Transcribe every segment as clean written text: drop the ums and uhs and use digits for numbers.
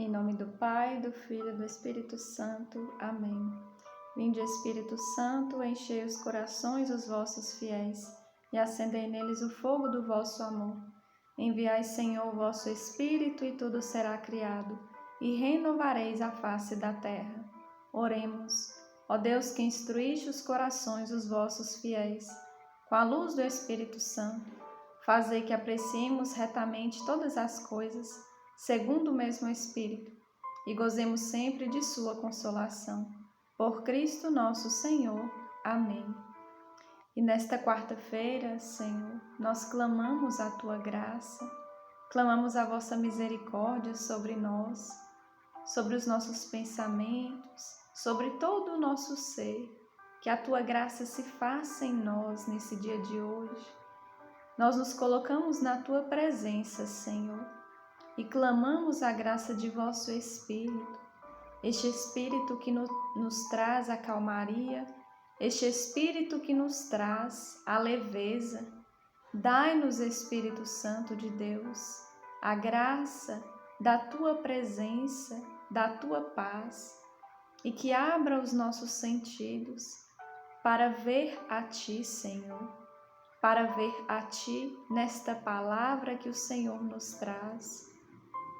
Em nome do Pai, do Filho e do Espírito Santo. Amém. Vinde, Espírito Santo, enchei os corações dos vossos fiéis e acendei neles o fogo do vosso amor. Enviai, Senhor, o vosso Espírito e tudo será criado, e renovareis a face da terra. Oremos. Ó Deus, que instruíste os corações dos vossos fiéis, com a luz do Espírito Santo, fazei que apreciemos retamente todas as coisas, segundo o mesmo Espírito, e gozemos sempre de sua consolação. Por Cristo nosso Senhor. Amém. E nesta quarta-feira, Senhor, nós clamamos a Tua graça, clamamos a vossa misericórdia sobre nós, sobre os nossos pensamentos, sobre todo o nosso ser, que a Tua graça se faça em nós nesse dia de hoje. Nós nos colocamos na Tua presença, Senhor, e clamamos a graça de vosso Espírito, este Espírito que nos traz a calmaria, este Espírito que nos traz a leveza. Dai-nos, Espírito Santo de Deus, a graça da Tua presença, da Tua paz, e que abra os nossos sentidos para ver a Ti, Senhor, para ver a Ti nesta palavra que o Senhor nos traz,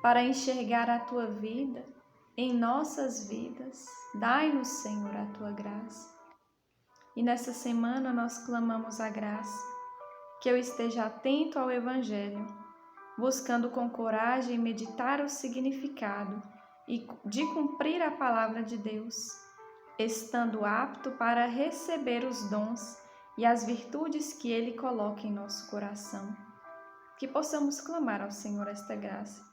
para enxergar a Tua vida em nossas vidas. Dai-nos, Senhor, a Tua graça. E nessa semana nós clamamos a graça, que eu esteja atento ao Evangelho, buscando com coragem meditar o significado e de cumprir a palavra de Deus, estando apto para receber os dons e as virtudes que Ele coloca em nosso coração. Que possamos clamar ao Senhor esta graça,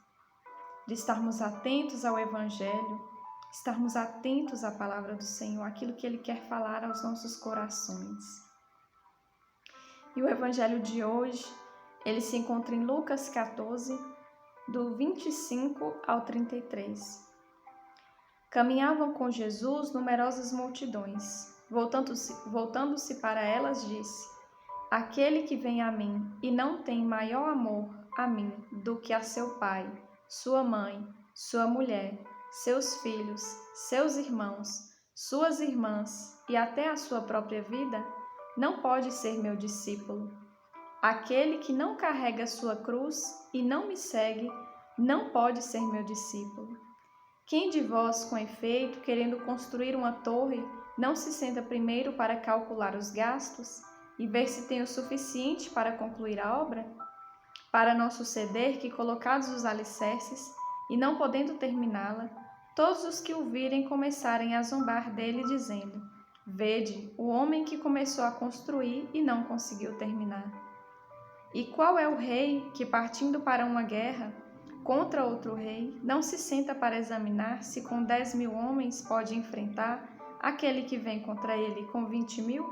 de estarmos atentos ao Evangelho, estarmos atentos à palavra do Senhor, aquilo que Ele quer falar aos nossos corações. E o Evangelho de hoje, ele se encontra em Lucas 14, do 25 ao 33. Caminhavam com Jesus numerosas multidões. Voltando-se para elas, disse: Aquele que vem a mim e não tem maior amor a mim do que a seu pai, sua mãe, sua mulher, seus filhos, seus irmãos, suas irmãs e até a sua própria vida, não pode ser meu discípulo. Aquele que não carrega sua cruz e não me segue, não pode ser meu discípulo. Quem de vós, com efeito, querendo construir uma torre, não se senta primeiro para calcular os gastos e ver se tem o suficiente para concluir a obra? Para não suceder que, colocados os alicerces, e não podendo terminá-la, todos os que o virem começarem a zombar dele, dizendo: Vede, o homem que começou a construir e não conseguiu terminar. E qual é o rei que, partindo para uma guerra contra outro rei, não se senta para examinar se com 10.000 homens pode enfrentar aquele que vem contra ele com 20.000?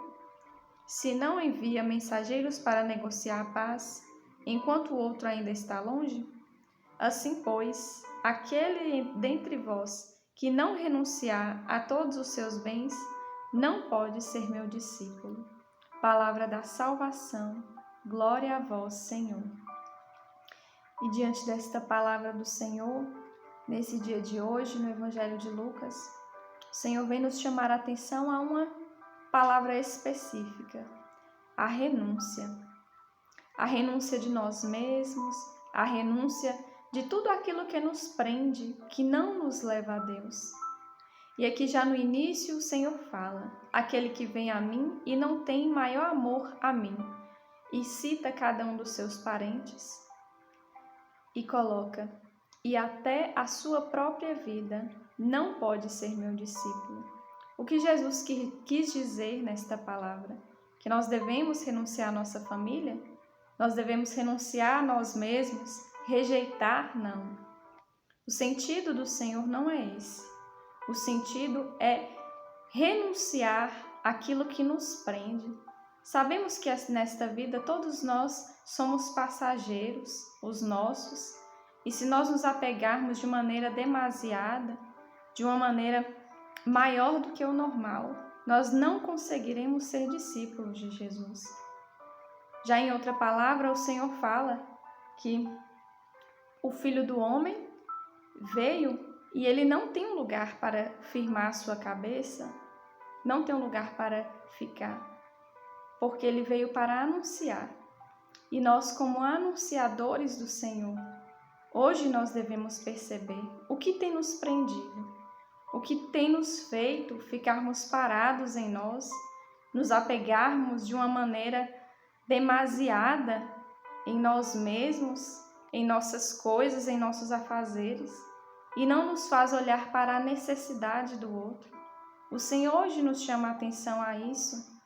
Se não envia mensageiros para negociar a paz, enquanto o outro ainda está longe? Assim, pois, aquele dentre vós que não renunciar a todos os seus bens, não pode ser meu discípulo. Palavra da salvação, glória a vós, Senhor. E diante desta palavra do Senhor, nesse dia de hoje, no Evangelho de Lucas, o Senhor vem nos chamar a atenção a uma palavra específica: a renúncia. A renúncia de nós mesmos, a renúncia de tudo aquilo que nos prende, que não nos leva a Deus. E aqui já no início o Senhor fala: aquele que vem a mim e não tem maior amor a mim, e cita cada um dos seus parentes, e coloca: e até a sua própria vida não pode ser meu discípulo. O que Jesus quis dizer nesta palavra? Que nós devemos renunciar à nossa família? Nós devemos renunciar a nós mesmos? Rejeitar? Não. O sentido do Senhor não é esse. O sentido é renunciar àquilo que nos prende. Sabemos que nesta vida todos nós somos passageiros, os nossos, e se nós nos apegarmos de maneira demasiada, de uma maneira maior do que o normal, nós não conseguiremos ser discípulos de Jesus. Já em outra palavra, o Senhor fala que o Filho do Homem veio e ele não tem um lugar para firmar a sua cabeça, não tem um lugar para ficar, porque ele veio para anunciar. E nós, como anunciadores do Senhor, hoje nós devemos perceber o que tem nos prendido, o que tem nos feito ficarmos parados em nós, nos apegarmos de uma maneira demasiada em nós mesmos, em nossas coisas, em nossos afazeres, e não nos faz olhar para a necessidade do outro. O Senhor hoje nos chama a atenção a isso.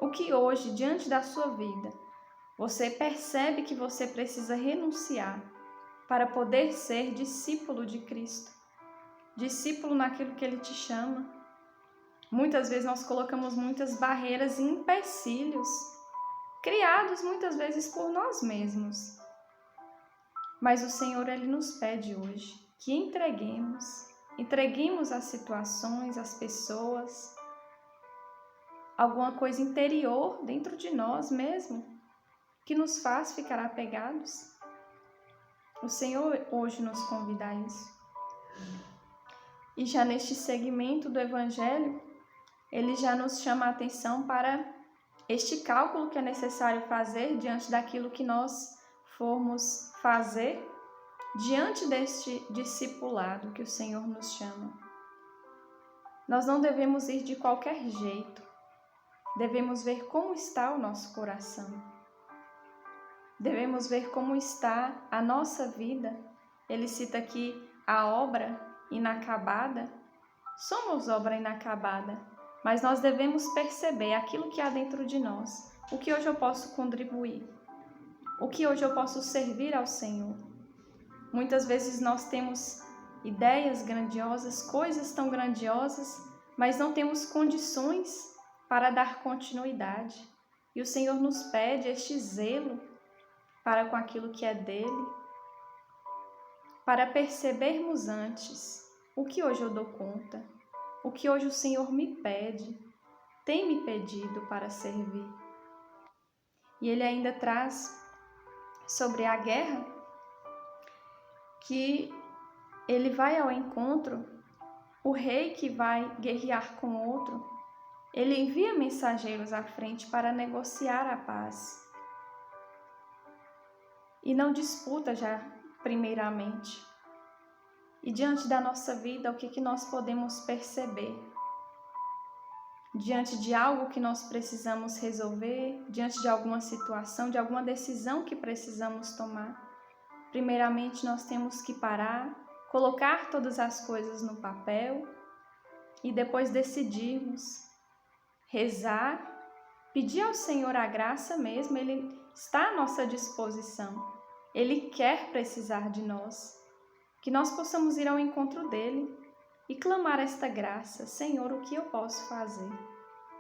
O que hoje, diante da sua vida, você percebe que você precisa renunciar para poder ser discípulo de Cristo, discípulo naquilo que Ele te chama. Muitas vezes nós colocamos muitas barreiras e empecilhos, criados muitas vezes por nós mesmos. Mas o Senhor, Ele nos pede hoje que entreguemos as situações, as pessoas, alguma coisa interior dentro de nós mesmo, que nos faz ficar apegados. O Senhor hoje nos convida a isso. E já neste segmento do Evangelho, Ele já nos chama a atenção para este cálculo que é necessário fazer diante daquilo que nós formos fazer, diante deste discipulado que o Senhor nos chama. Nós não devemos ir de qualquer jeito, devemos ver como está o nosso coração. Devemos ver como está a nossa vida. Ele cita aqui a obra inacabada. Somos obra inacabada, mas nós devemos perceber aquilo que há dentro de nós. O que hoje eu posso contribuir? O que hoje eu posso servir ao Senhor? Muitas vezes nós temos ideias grandiosas, coisas tão grandiosas, mas não temos condições para dar continuidade. E o Senhor nos pede este zelo para com aquilo que é dele, para percebermos antes o que hoje eu dou conta, o que hoje o Senhor me pede, tem me pedido para servir. E ele ainda traz sobre a guerra, que ele vai ao encontro, o rei que vai guerrear com outro, ele envia mensageiros à frente para negociar a paz. E não disputa já primeiramente. E diante da nossa vida, o que nós podemos perceber? Diante de algo que nós precisamos resolver, diante de alguma situação, de alguma decisão que precisamos tomar, primeiramente nós temos que parar, colocar todas as coisas no papel e depois decidirmos, rezar, pedir ao Senhor a graça mesmo. Ele está à nossa disposição. Ele quer precisar de nós, que nós possamos ir ao encontro dele e clamar esta graça. Senhor, o que eu posso fazer?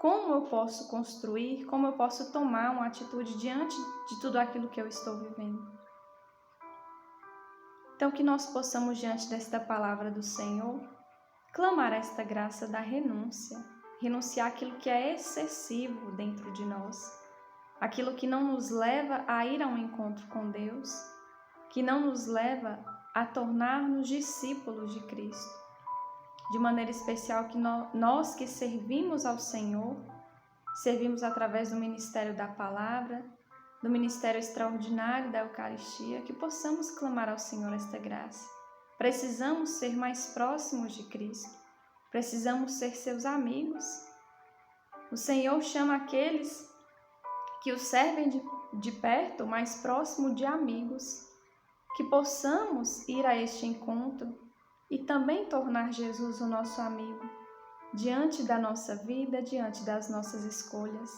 Como eu posso construir? Como eu posso tomar uma atitude diante de tudo aquilo que eu estou vivendo? Então, que nós possamos, diante desta palavra do Senhor, clamar esta graça da renúncia, renunciar aquilo que é excessivo dentro de nós, aquilo que não nos leva a ir a um encontro com Deus, que não nos leva a tornar-nos discípulos de Cristo. De maneira especial que nós que servimos ao Senhor, servimos através do ministério da palavra, do ministério extraordinário da Eucaristia, que possamos clamar ao Senhor esta graça. Precisamos ser mais próximos de Cristo, precisamos ser seus amigos. O Senhor chama aqueles que o servem de perto, mais próximo de amigos, que possamos ir a este encontro e também tornar Jesus o nosso amigo, diante da nossa vida, diante das nossas escolhas.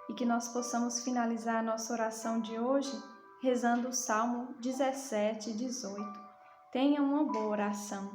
E que nós possamos finalizar a nossa oração de hoje rezando o Salmo 17 e 18. Tenha uma boa oração.